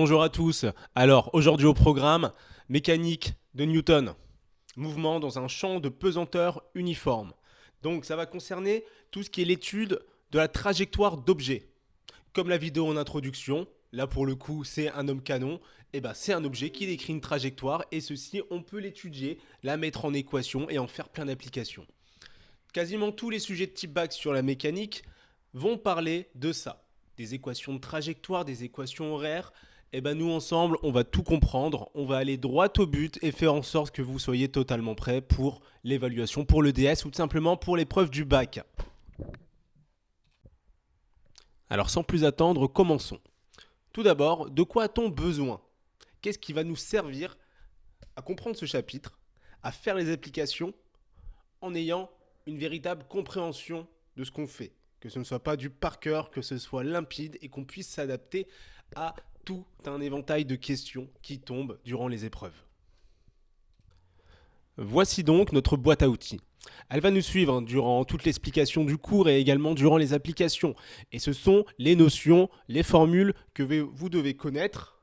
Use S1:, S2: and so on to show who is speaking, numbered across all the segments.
S1: Bonjour à tous. Alors, aujourd'hui au programme, mécanique de Newton, mouvement dans un champ de pesanteur uniforme. Donc, ça va concerner tout ce qui est l'étude de la trajectoire d'objets. Comme la vidéo en introduction, là pour le coup, c'est un homme canon, et ben c'est un objet qui décrit une trajectoire et ceci, on peut l'étudier, la mettre en équation et en faire plein d'applications. Quasiment tous les sujets de type bac sur la mécanique vont parler de ça. Des équations de trajectoire, des équations horaires. Et ben nous ensemble, on va tout comprendre, on va aller droit au but et faire en sorte que vous soyez totalement prêts pour l'évaluation, pour le DS ou tout simplement pour l'épreuve du bac. Alors sans plus attendre, commençons. Tout d'abord, de quoi a-t-on besoin? Qu'est-ce qui va nous servir à comprendre ce chapitre, à faire les applications en ayant une véritable compréhension de ce qu'on fait? Que ce ne soit pas du par cœur, que ce soit limpide et qu'on puisse s'adapter à tout un éventail de questions qui tombent durant les épreuves. Voici donc notre boîte à outils. Elle va nous suivre durant toute l'explication du cours et également durant les applications. Et ce sont les notions, les formules que vous devez connaître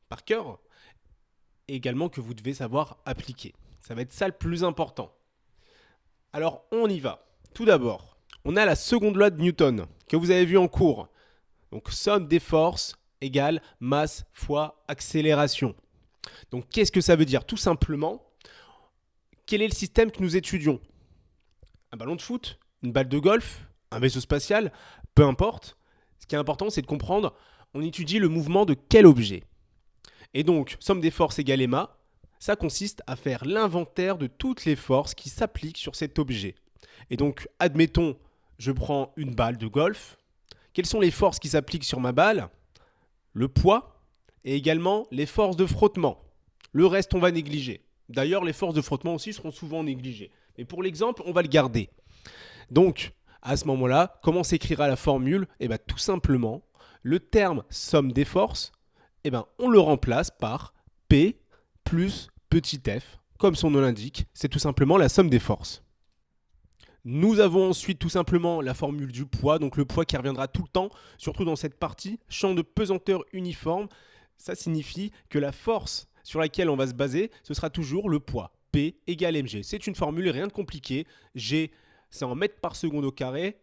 S1: par cœur et également que vous devez savoir appliquer. Ça va être ça le plus important. Alors on y va. Tout d'abord, on a la seconde loi de Newton que vous avez vue en cours. Donc somme des forces égale masse fois accélération. Donc qu'est-ce que ça veut dire? Tout simplement, quel est le système que nous étudions? Un ballon de foot, une balle de golf, un vaisseau spatial, peu importe. Ce qui est important, c'est de comprendre, on étudie le mouvement de quel objet. Et donc, somme des forces égale ma, ça consiste à faire l'inventaire de toutes les forces qui s'appliquent sur cet objet. Et donc, admettons, je prends une balle de golf. Quelles sont les forces qui s'appliquent sur ma balle? Le poids et également les forces de frottement. Le reste, on va négliger. D'ailleurs, les forces de frottement aussi seront souvent négligées. Mais pour l'exemple, on va le garder. Donc, à ce moment-là, comment s'écrira la formule? Tout simplement, le terme somme des forces, on le remplace par P plus petit f. Comme son nom l'indique, c'est tout simplement la somme des forces. Nous avons ensuite tout simplement la formule du poids, donc le poids qui reviendra tout le temps, surtout dans cette partie, champ de pesanteur uniforme. Ça signifie que la force sur laquelle on va se baser, ce sera toujours le poids. P égale mg. C'est une formule, rien de compliqué. G, c'est en mètres par seconde au carré.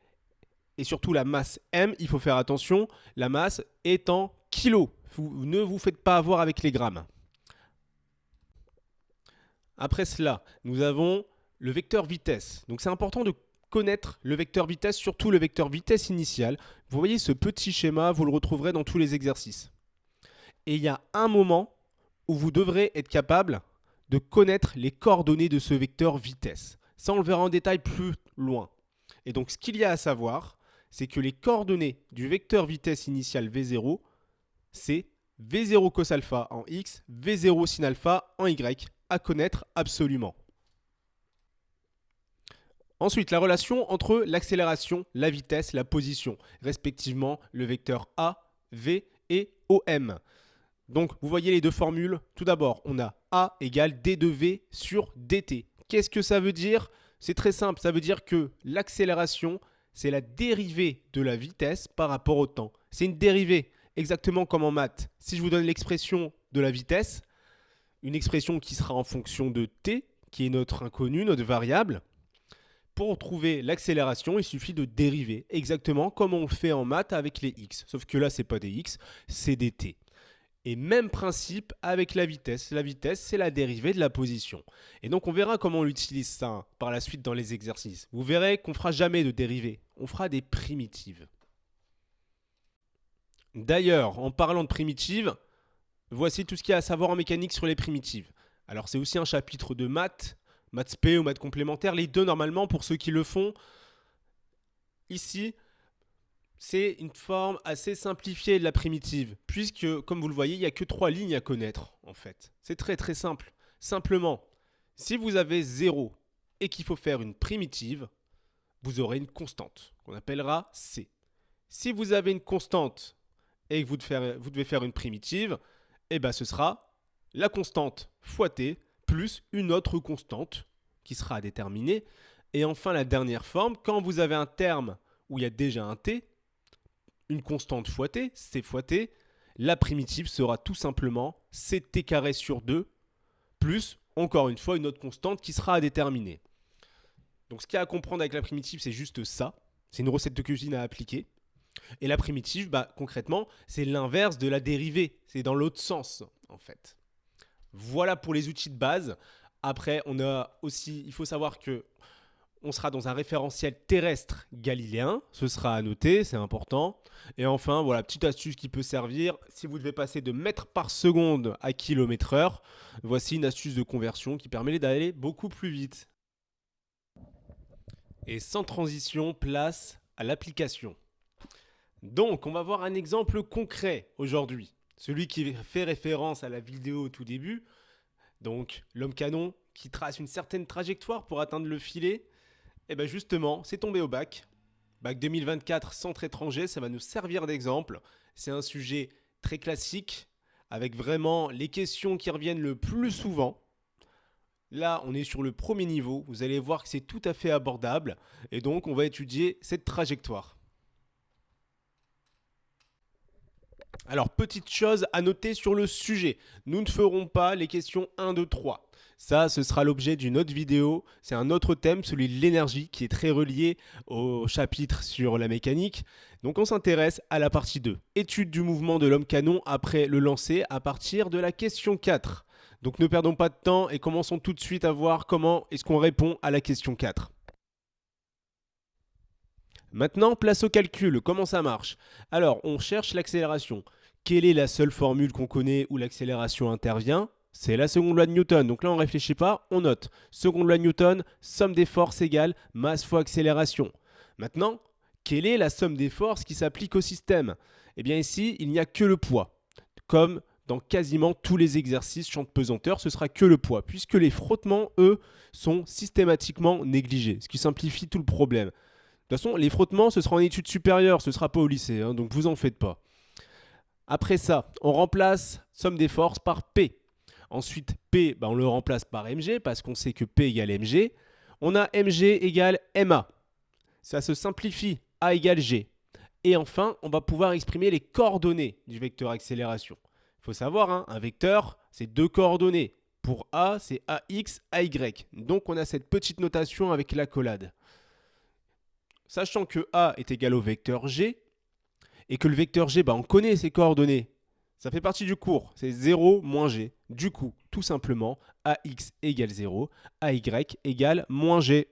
S1: Et surtout la masse M, il faut faire attention, la masse est en kilos. Ne vous faites pas avoir avec les grammes. Après cela, nous avons le vecteur vitesse. Donc c'est important de connaître le vecteur vitesse, surtout le vecteur vitesse initial. Vous voyez ce petit schéma, vous le retrouverez dans tous les exercices. Et il y a un moment où vous devrez être capable de connaître les coordonnées de ce vecteur vitesse. Ça, on le verra en détail plus loin. Et donc, ce qu'il y a à savoir, c'est que les coordonnées du vecteur vitesse initial V0, c'est V0 cos alpha en X, V0 sin alpha en Y, à connaître absolument. Ensuite, la relation entre l'accélération, la vitesse, la position, respectivement le vecteur A, V et OM. Donc, vous voyez les deux formules. Tout d'abord, on a A égale D de V sur dt. Qu'est-ce que ça veut dire? C'est très simple. Ça veut dire que l'accélération, c'est la dérivée de la vitesse par rapport au temps. C'est une dérivée, exactement comme en maths. Si je vous donne l'expression de la vitesse, une expression qui sera en fonction de t, qui est notre inconnu, notre variable, pour trouver l'accélération, il suffit de dériver, exactement comme on le fait en maths avec les x. Sauf que là, ce n'est pas des x, c'est des t. Et même principe avec la vitesse. La vitesse, c'est la dérivée de la position. Et donc, on verra comment on utilise ça par la suite dans les exercices. Vous verrez qu'on ne fera jamais de dérivée. On fera des primitives. D'ailleurs, en parlant de primitives, voici tout ce qu'il y a à savoir en mécanique sur les primitives. Alors, c'est aussi un chapitre de maths, maths spé ou maths complémentaires. Les deux, normalement, pour ceux qui le font. Ici, c'est une forme assez simplifiée de la primitive, puisque, comme vous le voyez, il n'y a que 3 lignes à connaître, en fait. C'est très très simple. Simplement, si vous avez 0 et qu'il faut faire une primitive, vous aurez une constante, qu'on appellera C. Si vous avez une constante et que vous devez faire une primitive, ce sera la constante fois T plus une autre constante qui sera à déterminer. Et enfin, la dernière forme, quand vous avez un terme où il y a déjà un T, une constante fois T, C fois T, La primitive sera tout simplement 7t carré sur 2, plus, encore une fois, une autre constante qui sera à déterminer. Donc ce qu'il y a à comprendre avec la primitive, c'est juste ça. C'est une recette de cuisine à appliquer. Et la primitive, concrètement, c'est l'inverse de la dérivée. C'est dans l'autre sens, en fait. Voilà pour les outils de base. Après, il faut savoir que on sera dans un référentiel terrestre galiléen. Ce sera à noter, c'est important. Et enfin, voilà, petite astuce qui peut servir. Si vous devez passer de mètres par seconde à kilomètre/heure, voici une astuce de conversion qui permet d'aller beaucoup plus vite. Et sans transition, place à l'application. Donc, on va voir un exemple concret aujourd'hui. Celui qui fait référence à la vidéo au tout début. Donc, l'homme canon qui trace une certaine trajectoire pour atteindre le filet. Et bien justement, c'est tombé au bac. Bac 2024, centre étranger, ça va nous servir d'exemple. C'est un sujet très classique, avec vraiment les questions qui reviennent le plus souvent. Là, on est sur le premier niveau. Vous allez voir que c'est tout à fait abordable. Et donc, on va étudier cette trajectoire. Alors, petite chose à noter sur le sujet. Nous ne ferons pas les questions 1, 2, 3. Ça, ce sera l'objet d'une autre vidéo. C'est un autre thème, celui de l'énergie, qui est très relié au chapitre sur la mécanique. Donc, on s'intéresse à la partie 2. Étude du mouvement de l'homme canon après le lancer à partir de la question 4. Donc, ne perdons pas de temps et commençons tout de suite à voir comment est-ce qu'on répond à la question 4. Maintenant, place au calcul. Comment ça marche? Alors, on cherche l'accélération. Quelle est la seule formule qu'on connaît où l'accélération intervient? C'est la seconde loi de Newton. Donc là, on ne réfléchit pas, on note. Seconde loi de Newton, somme des forces égale masse fois accélération. Maintenant, quelle est la somme des forces qui s'applique au système? Eh bien ici, il n'y a que le poids. Comme dans quasiment tous les exercices champ de pesanteur, ce sera que le poids, puisque les frottements, eux, sont systématiquement négligés, ce qui simplifie tout le problème. De toute façon, les frottements, ce sera en études supérieures, ce ne sera pas au lycée, donc vous en faites pas. Après ça, on remplace somme des forces par P. Ensuite, P, on le remplace par mg, parce qu'on sait que P égale mg. On a mg égale ma. Ça se simplifie, A égale g. Et enfin, on va pouvoir exprimer les coordonnées du vecteur accélération. Il faut savoir, un vecteur, c'est deux coordonnées. Pour A, c'est ax, ay. Donc, on a cette petite notation avec l'accolade. Sachant que A est égal au vecteur G, et que le vecteur G, on connaît ses coordonnées. Ça fait partie du cours, c'est 0 moins G. Du coup, tout simplement, AX égale 0, AY égale moins G.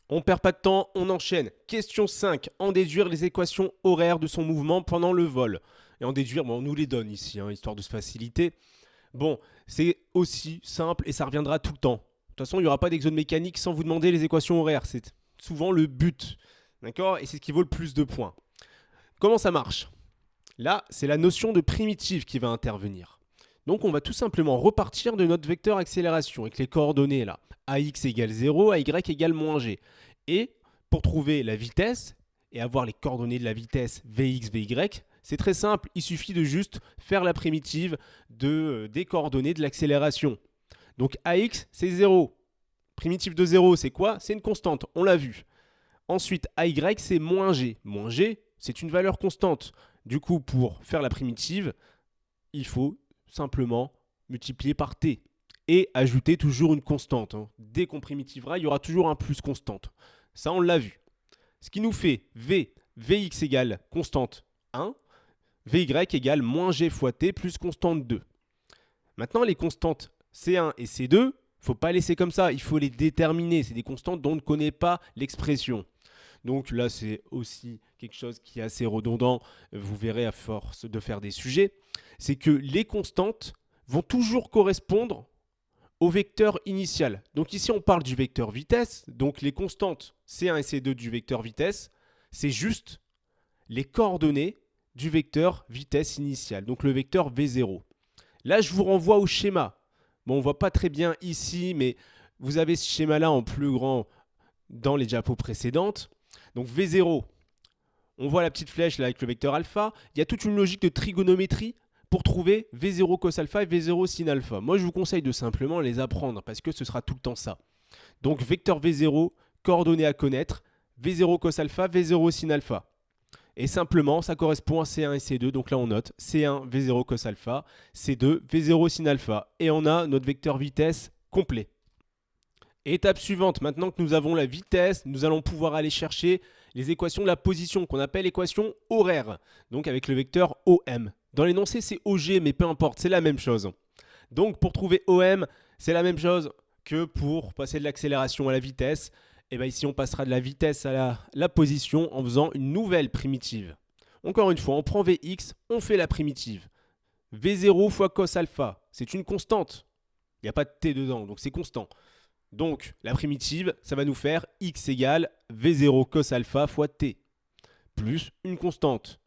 S1: On perd pas de temps, on enchaîne. Question 5, en déduire les équations horaires de son mouvement pendant le vol. Et en déduire, on nous les donne ici, histoire de se faciliter. Bon, c'est aussi simple et ça reviendra tout le temps. De toute façon, il n'y aura pas d'exode mécanique sans vous demander les équations horaires. C'est souvent le but. D'accord? Et c'est ce qui vaut le plus de points. Comment ça marche? Là, c'est la notion de primitive qui va intervenir. Donc, on va tout simplement repartir de notre vecteur accélération avec les coordonnées là. AX égale 0, AY égale moins G. Et pour trouver la vitesse et avoir les coordonnées de la vitesse Vx, Vy, c'est très simple. Il suffit de juste faire la primitive des coordonnées de l'accélération. Donc, AX, c'est 0. Primitive de 0, c'est quoi? C'est une constante, on l'a vu. Ensuite, AY, c'est moins G. Moins G, c'est une valeur constante. Du coup, pour faire la primitive, il faut simplement multiplier par t et ajouter toujours une constante. Dès qu'on primitivera, il y aura toujours un plus constante. Ça, on l'a vu. Ce qui nous fait Vx égale constante 1, Vy égale moins g fois t plus constante 2. Maintenant, les constantes C1 et C2, il ne faut pas laisser comme ça, il faut les déterminer. C'est des constantes dont on ne connaît pas l'expression. Donc là, c'est aussi quelque chose qui est assez redondant, vous verrez à force de faire des sujets, c'est que les constantes vont toujours correspondre au vecteur initial. Donc ici, on parle du vecteur vitesse, donc les constantes C1 et C2 du vecteur vitesse, c'est juste les coordonnées du vecteur vitesse initial, donc le vecteur V0. Là, je vous renvoie au schéma. Bon, on ne voit pas très bien ici, mais vous avez ce schéma-là en plus grand dans les diapos précédentes. Donc V0, on voit la petite flèche là avec le vecteur alpha. Il y a toute une logique de trigonométrie pour trouver V0 cos alpha et V0 sin alpha. Moi, je vous conseille de simplement les apprendre parce que ce sera tout le temps ça. Donc vecteur V0, coordonnées à connaître, V0 cos alpha, V0 sin alpha. Et simplement, ça correspond à C1 et C2. Donc là, on note C1 V0 cos alpha, C2 V0 sin alpha. Et on a notre vecteur vitesse complet. Étape suivante, maintenant que nous avons la vitesse, nous allons pouvoir aller chercher les équations de la position qu'on appelle équation horaire. Donc avec le vecteur OM. Dans l'énoncé, c'est OG, mais peu importe, c'est la même chose. Donc pour trouver OM, c'est la même chose que pour passer de l'accélération à la vitesse. Et bien ici, on passera de la vitesse à la position en faisant une nouvelle primitive. Encore une fois, on prend Vx, on fait la primitive. V0 fois cos alpha, c'est une constante. Il n'y a pas de t dedans, donc c'est constant. Donc la primitive, ça va nous faire x égale V0 cos alpha fois t, plus une constante.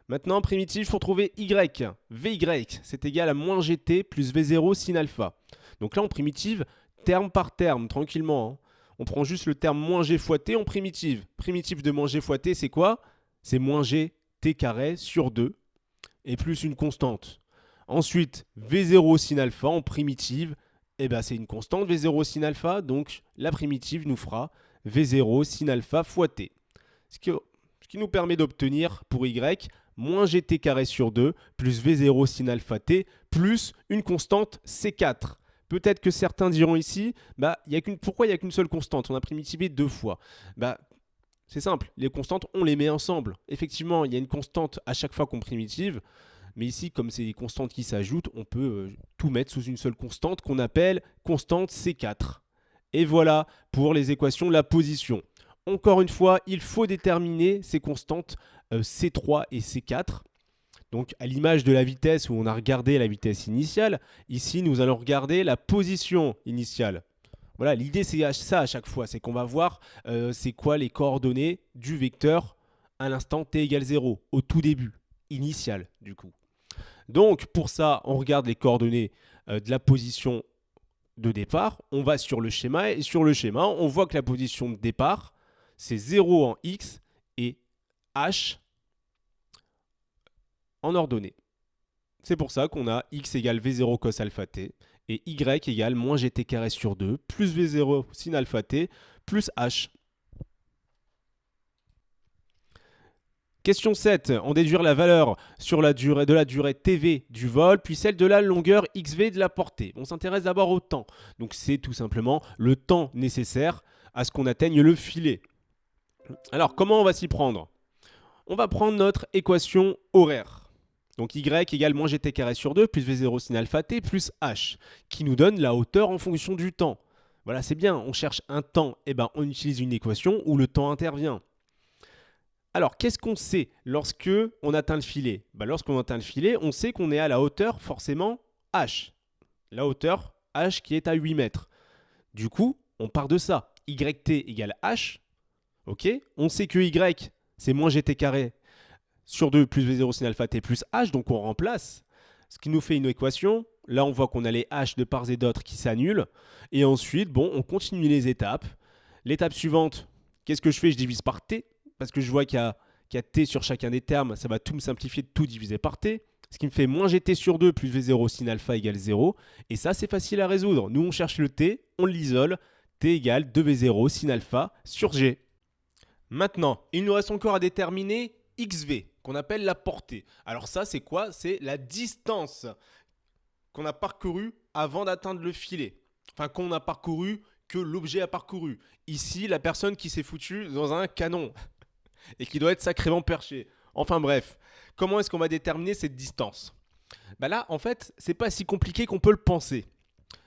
S1: Maintenant, primitive, il faut trouver y. Vy, c'est égal à moins gt plus V0 sin alpha. Donc là, en primitive, terme par terme, tranquillement, hein. On prend juste le terme moins g fois t en primitive. Primitive de moins g fois t, c'est quoi? C'est moins g t carré sur 2 et plus une constante. Ensuite, V0 sin alpha en primitive, c'est une constante V0 sin alpha, donc la primitive nous fera V0 sin alpha fois t. Ce qui nous permet d'obtenir pour y moins gt carré sur 2 plus V0 sin alpha t plus une constante C4. Peut-être que certains diront ici, pourquoi il n'y a qu'une seule constante? On a primitivé 2 fois. C'est simple, les constantes, on les met ensemble. Effectivement, il y a une constante à chaque fois qu'on primitive, mais ici, comme c'est des constantes qui s'ajoutent, on peut tout mettre sous une seule constante qu'on appelle constante C4. Et voilà pour les équations de la position. Encore une fois, il faut déterminer ces constantes C3 et C4. Donc à l'image de la vitesse où on a regardé la vitesse initiale, ici nous allons regarder la position initiale. Voilà, l'idée c'est ça à chaque fois, c'est qu'on va voir c'est quoi les coordonnées du vecteur à l'instant t égale 0, au tout début, initial du coup. Donc pour ça, on regarde les coordonnées de la position de départ, on va sur le schéma et sur le schéma, on voit que la position de départ, c'est 0 en x et h en ordonnée. C'est pour ça qu'on a x égale V0 cos alpha t et y égale moins gt carré sur 2 plus V0 sin alpha t plus h. Question 7. En déduire la valeur sur la durée TV du vol, puis celle de la longueur XV de la portée. On s'intéresse d'abord au temps. Donc c'est tout simplement le temps nécessaire à ce qu'on atteigne le filet. Alors comment on va s'y prendre? On va prendre notre équation horaire. Donc y égale moins gt carré sur 2 plus V0 sin alpha t plus h, qui nous donne la hauteur en fonction du temps. Voilà, c'est bien, on cherche un temps, on utilise une équation où le temps intervient. Alors, qu'est-ce qu'on sait lorsque on atteint le filet? Lorsqu'on atteint le filet, on sait qu'on est à la hauteur forcément h. La hauteur h qui est à 8 mètres. Du coup, on part de ça. Yt égale h. Ok. On sait que y, c'est moins gt carré sur 2 plus V0 sin alpha t plus h. Donc, on remplace. Ce qui nous fait une équation. Là, on voit qu'on a les h de part et d'autre qui s'annulent. Et ensuite, on continue les étapes. L'étape suivante, qu'est-ce que je fais? Je divise par t. Parce que je vois qu'il y a t sur chacun des termes, ça va tout me simplifier de tout diviser par t. Ce qui me fait moins gt sur 2 plus V0 sin alpha égale 0. Et ça, c'est facile à résoudre. Nous, on cherche le t, on l'isole. T égale 2V0 sin alpha sur g. Maintenant, il nous reste encore à déterminer xv, qu'on appelle la portée. Alors ça, c'est quoi? C'est la distance qu'on a parcourue avant d'atteindre le filet. Enfin, qu'on a parcouru, que l'objet a parcouru. Ici, la personne qui s'est foutue dans un canon et qui doit être sacrément perché. Enfin bref, comment est-ce qu'on va déterminer cette distance? Là, en fait, c'est pas si compliqué qu'on peut le penser.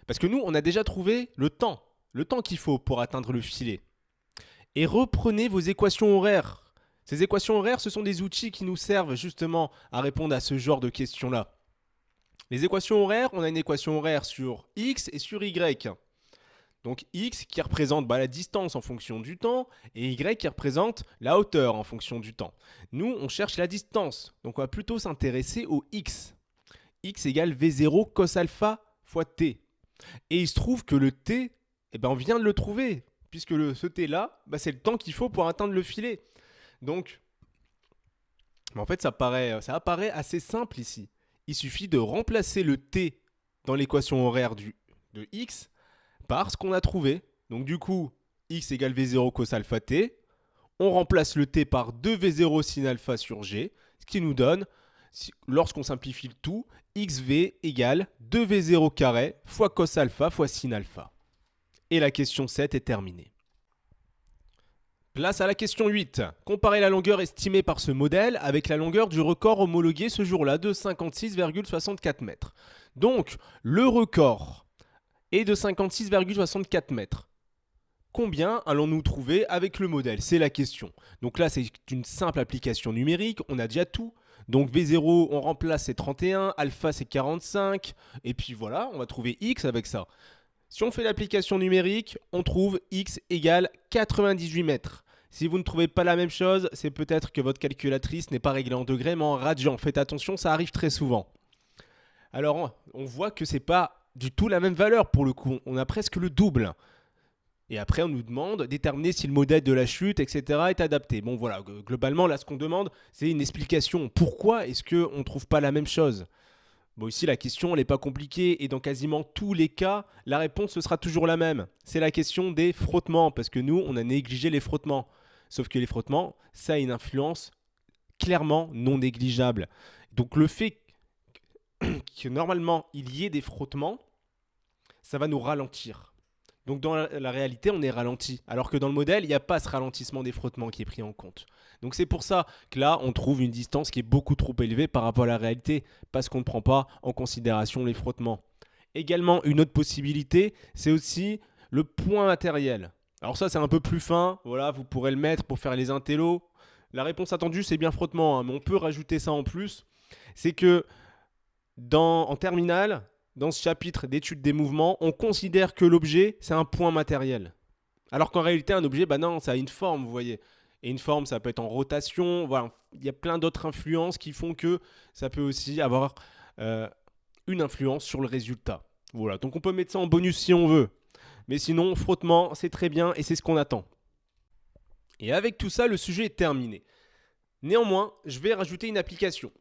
S1: Parce que nous, on a déjà trouvé le temps qu'il faut pour atteindre le filet. Et reprenez vos équations horaires. Ces équations horaires, ce sont des outils qui nous servent justement à répondre à ce genre de questions-là. Les équations horaires, on a une équation horaire sur x et sur y. Donc x qui représente la distance en fonction du temps et y qui représente la hauteur en fonction du temps. Nous, on cherche la distance, donc on va plutôt s'intéresser au x. X égale V0 cos alpha fois t. Et il se trouve que le t, on vient de le trouver, puisque ce t-là, c'est le temps qu'il faut pour atteindre le filet. Donc, en fait, ça apparaît assez simple ici. Il suffit de remplacer le t dans l'équation horaire de x par ce qu'on a trouvé. Donc du coup, x égale V0 cos alpha t. On remplace le t par 2v0 sin alpha sur g, ce qui nous donne, lorsqu'on simplifie le tout, xv égale 2v0 carré fois cos alpha fois sin alpha. Et la question 7 est terminée. Place à la question 8. Comparez la longueur estimée par ce modèle avec la longueur du record homologué ce jour-là de 56,64 mètres. Donc, le record est de 56,64 mètres. Combien allons-nous trouver avec le modèle? C'est la question. Donc là, c'est une simple application numérique. On a déjà tout. Donc V0, on remplace, c'est 31. Alpha, c'est 45. Et puis voilà, on va trouver X avec ça. Si on fait l'application numérique, on trouve X égale 98 mètres. Si vous ne trouvez pas la même chose, c'est peut-être que votre calculatrice n'est pas réglée en degrés, mais en radians. Faites attention, ça arrive très souvent. Alors, on voit que ce n'est pas du tout la même valeur pour le coup. On a presque le double. Et après, on nous demande de déterminer si le modèle de la chute, etc. est adapté. Bon, voilà, globalement, là, ce qu'on demande, c'est une explication. Pourquoi est-ce qu'on ne trouve pas la même chose? Bon, ici, la question, elle n'est pas compliquée et dans quasiment tous les cas, la réponse ce sera toujours la même. C'est la question des frottements parce que nous, on a négligé les frottements. Sauf que les frottements, ça a une influence clairement non négligeable. Donc, le fait que normalement, il y ait des frottements, ça va nous ralentir. Donc, dans la réalité, on est ralenti. Alors que dans le modèle, il n'y a pas ce ralentissement des frottements qui est pris en compte. Donc, c'est pour ça que là, on trouve une distance qui est beaucoup trop élevée par rapport à la réalité, parce qu'on ne prend pas en considération les frottements. Également, une autre possibilité, c'est aussi le point matériel. Alors ça, c'est un peu plus fin. Voilà, vous pourrez le mettre pour faire les intellos. La réponse attendue, c'est bien frottement, hein, mais on peut rajouter ça en plus. C'est que en terminale, dans ce chapitre d'études des mouvements, on considère que l'objet, c'est un point matériel. Alors qu'en réalité, un objet, bah non, ça a une forme, vous voyez. Et une forme, ça peut être en rotation. Voilà, il y a plein d'autres influences qui font que ça peut aussi avoir une influence sur le résultat. Voilà, donc on peut mettre ça en bonus si on veut. Mais sinon, frottement, c'est très bien et c'est ce qu'on attend. Et avec tout ça, le sujet est terminé. Néanmoins, je vais rajouter une application.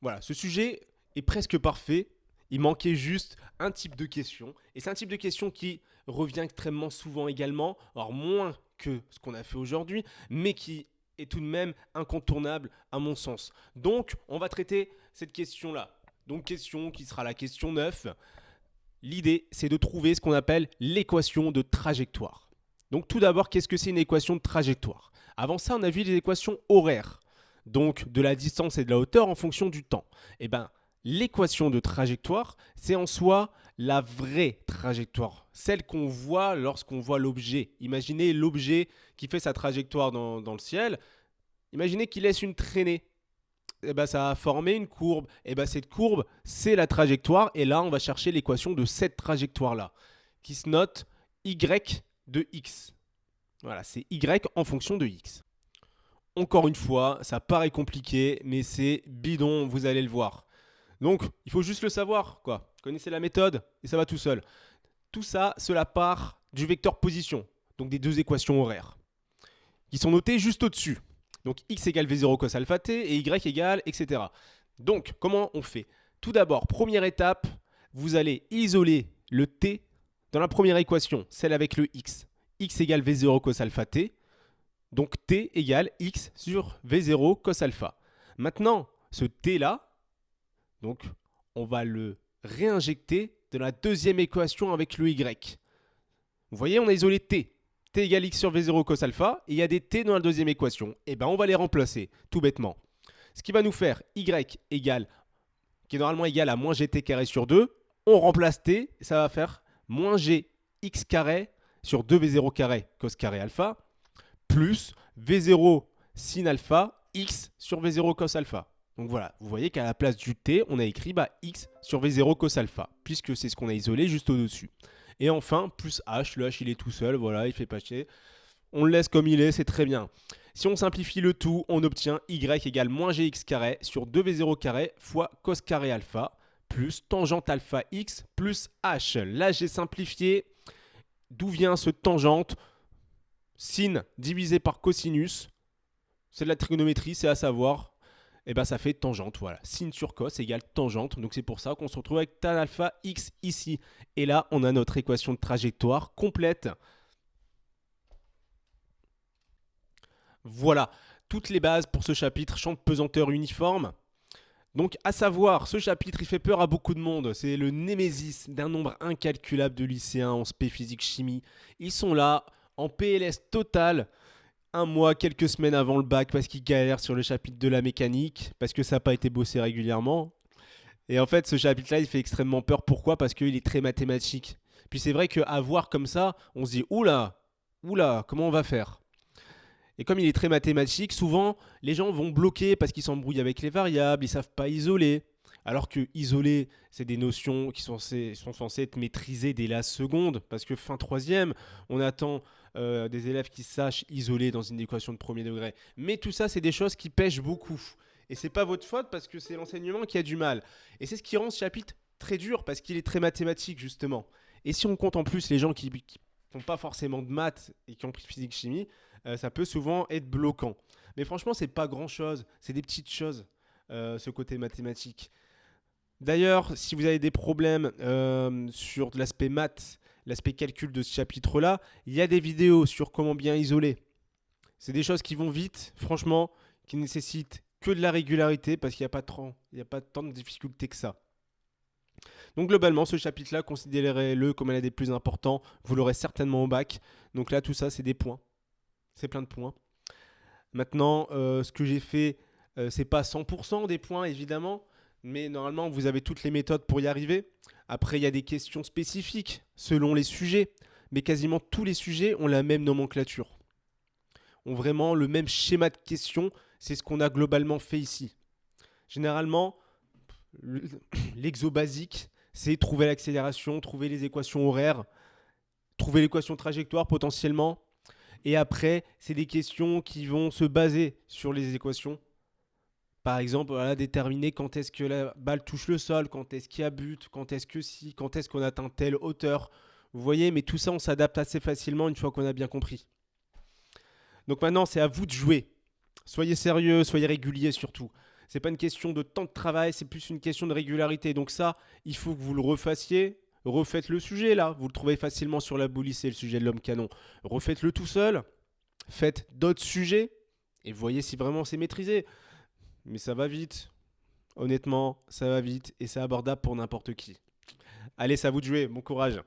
S1: Voilà, ce sujet est presque parfait. Il manquait juste un type de question. Et c'est un type de question qui revient extrêmement souvent également. Alors moins que ce qu'on a fait aujourd'hui, mais qui est tout de même incontournable à mon sens. Donc, on va traiter cette question-là. Donc, question qui sera la question 9. L'idée, c'est de trouver ce qu'on appelle l'équation de trajectoire. Donc, tout d'abord, qu'est-ce que c'est une équation de trajectoire? Avant ça, on a vu les équations horaires. Donc, de la distance et de la hauteur en fonction du temps. Eh bien, l'équation de trajectoire, c'est en soi la vraie trajectoire, celle qu'on voit lorsqu'on voit l'objet. Imaginez l'objet qui fait sa trajectoire dans le ciel. Imaginez qu'il laisse une traînée. Et ben, ça a formé une courbe. Et ben, cette courbe, c'est la trajectoire. Et là, on va chercher l'équation de cette trajectoire-là, qui se note y de x. Voilà, c'est y en fonction de x. Encore une fois, ça paraît compliqué, mais c'est bidon, vous allez le voir. Donc, il faut juste le savoir, quoi. Connaissez la méthode et ça va tout seul. Tout ça, cela part du vecteur position, donc des deux équations horaires, qui sont notées juste au-dessus. Donc, x égale v0 cos alpha t et y égale, etc. Donc, comment on fait? Tout d'abord, première étape, vous allez isoler le t dans la première équation, celle avec le x. X égale v0 cos alpha t, donc t égale x sur v0 cos alpha. Maintenant, ce t-là, donc, on va le réinjecter dans la deuxième équation avec le y. Vous voyez, on a isolé t. T égale x sur v0 cos alpha. Et il y a des t dans la deuxième équation. Et bien, on va les remplacer, tout bêtement. Ce qui va nous faire y égale, qui est normalement égal à moins gt carré sur 2. On remplace t, et ça va faire moins g x carré sur 2v0 carré cos carré alpha, plus v0 sin alpha x sur v0 cos alpha. Donc voilà, vous voyez qu'à la place du t, on a écrit x sur v0 cos alpha, puisque c'est ce qu'on a isolé juste au-dessus. Et enfin, plus h, le h il est tout seul, voilà, il fait pas chier. On le laisse comme il est, c'est très bien. Si on simplifie le tout, on obtient y égale moins gx carré sur 2v0 carré fois cos carré alpha, plus tangente alpha x plus h. Là, j'ai simplifié. D'où vient ce tangente? Sin divisé par cosinus. C'est de la trigonométrie, c'est à savoir... Et bien ça fait tangente, voilà. Sin sur cos égale tangente. Donc c'est pour ça qu'on se retrouve avec tan alpha x ici. Et là, on a notre équation de trajectoire complète. Voilà, toutes les bases pour ce chapitre, champ de pesanteur uniforme. Donc, à savoir, ce chapitre, il fait peur à beaucoup de monde. C'est le némésis d'un nombre incalculable de lycéens en spé physique chimie. Ils sont là, en PLS total, un mois, quelques semaines avant le bac, parce qu'ils galèrent sur le chapitre de la mécanique, parce que ça n'a pas été bossé régulièrement. Et en fait, ce chapitre-là, il fait extrêmement peur. Pourquoi? Parce qu'il est très mathématique. Puis c'est vrai qu'à voir comme ça, on se dit, oula, oula, comment on va faire? Et comme il est très mathématique, souvent les gens vont bloquer parce qu'ils s'embrouillent avec les variables, ils savent pas isoler. Alors que isoler, c'est des notions qui sont censées être maîtrisées dès la seconde, parce que fin troisième, on attend des élèves qui sachent isoler dans une équation de premier degré. Mais tout ça, c'est des choses qui pêchent beaucoup. Et c'est pas votre faute parce que c'est l'enseignement qui a du mal. Et c'est ce qui rend ce chapitre très dur parce qu'il est très mathématique justement. Et si on compte en plus les gens qui n'ont pas forcément de maths et qui ont pris physique chimie, ça peut souvent être bloquant. Mais franchement, c'est pas grand chose, c'est des petites choses, ce côté mathématique. D'ailleurs, si vous avez des problèmes sur l'aspect maths, l'aspect calcul de ce chapitre-là, il y a des vidéos sur comment bien isoler. C'est des choses qui vont vite, franchement, qui nécessitent que de la régularité parce qu'il n'y a pas tant de difficultés que ça. Donc globalement, ce chapitre-là, considérez-le comme l'un des plus importants. Vous l'aurez certainement au bac. Donc là, tout ça, c'est des points. C'est plein de points. Maintenant, ce que j'ai fait, c'est pas 100% des points, évidemment. Mais normalement, vous avez toutes les méthodes pour y arriver. Après, il y a des questions spécifiques selon les sujets. Mais quasiment tous les sujets ont la même nomenclature. Ont vraiment le même schéma de questions. C'est ce qu'on a globalement fait ici. Généralement, l'exo basique, c'est trouver l'accélération, trouver les équations horaires, trouver l'équation trajectoire potentiellement. Et après, c'est des questions qui vont se baser sur les équations. Par exemple, voilà, déterminer quand est-ce que la balle touche le sol, quand est-ce qu'il y a but, quand est-ce que si, quand est-ce qu'on atteint telle hauteur. Vous voyez, mais tout ça, on s'adapte assez facilement une fois qu'on a bien compris. Donc maintenant, c'est à vous de jouer. Soyez sérieux, soyez régulier surtout. C'est pas une question de temps de travail, c'est plus une question de régularité. Donc ça, il faut que vous le refassiez. Refaites le sujet là, vous le trouvez facilement sur la police, c'est le sujet de l'homme canon. Refaites-le tout seul, faites d'autres sujets et voyez si vraiment c'est maîtrisé. Mais ça va vite, honnêtement, ça va vite et c'est abordable pour n'importe qui. Allez, c'est à vous de jouer, bon courage.